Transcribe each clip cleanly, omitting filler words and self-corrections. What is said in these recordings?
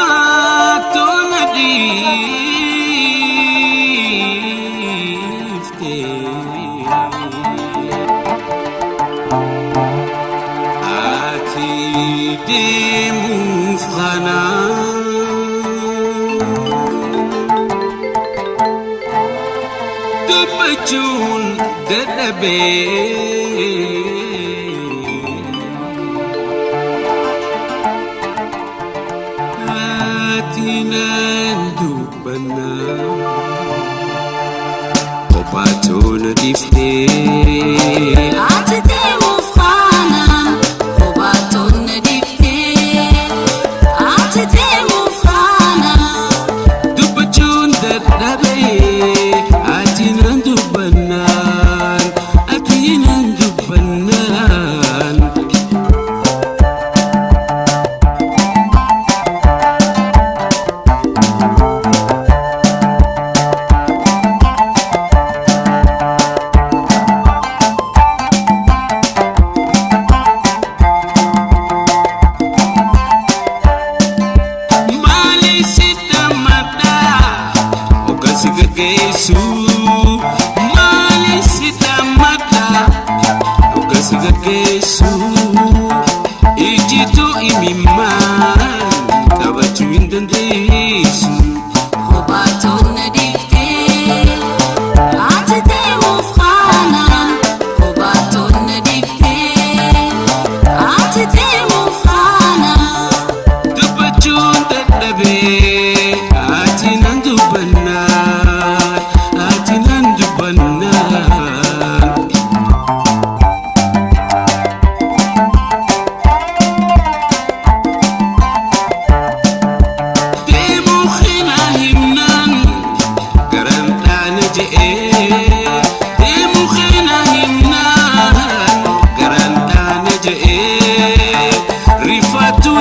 قبات نديفتي آتي دي مفخنا دبجون ددبي Nandubana Kopatona difte Atete mufana Kopatona difte Atete mufana Dubachun dadabe Ati nandubana Ati nandubana Gesu malisita mata ukasiga gesu ijitu imiman kabachu indendesu Kopatona difte Atete mufana Kopatona difte Atete mufana dubachun dadabe ati nandubana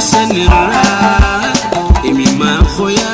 Sanira, imi ma khoya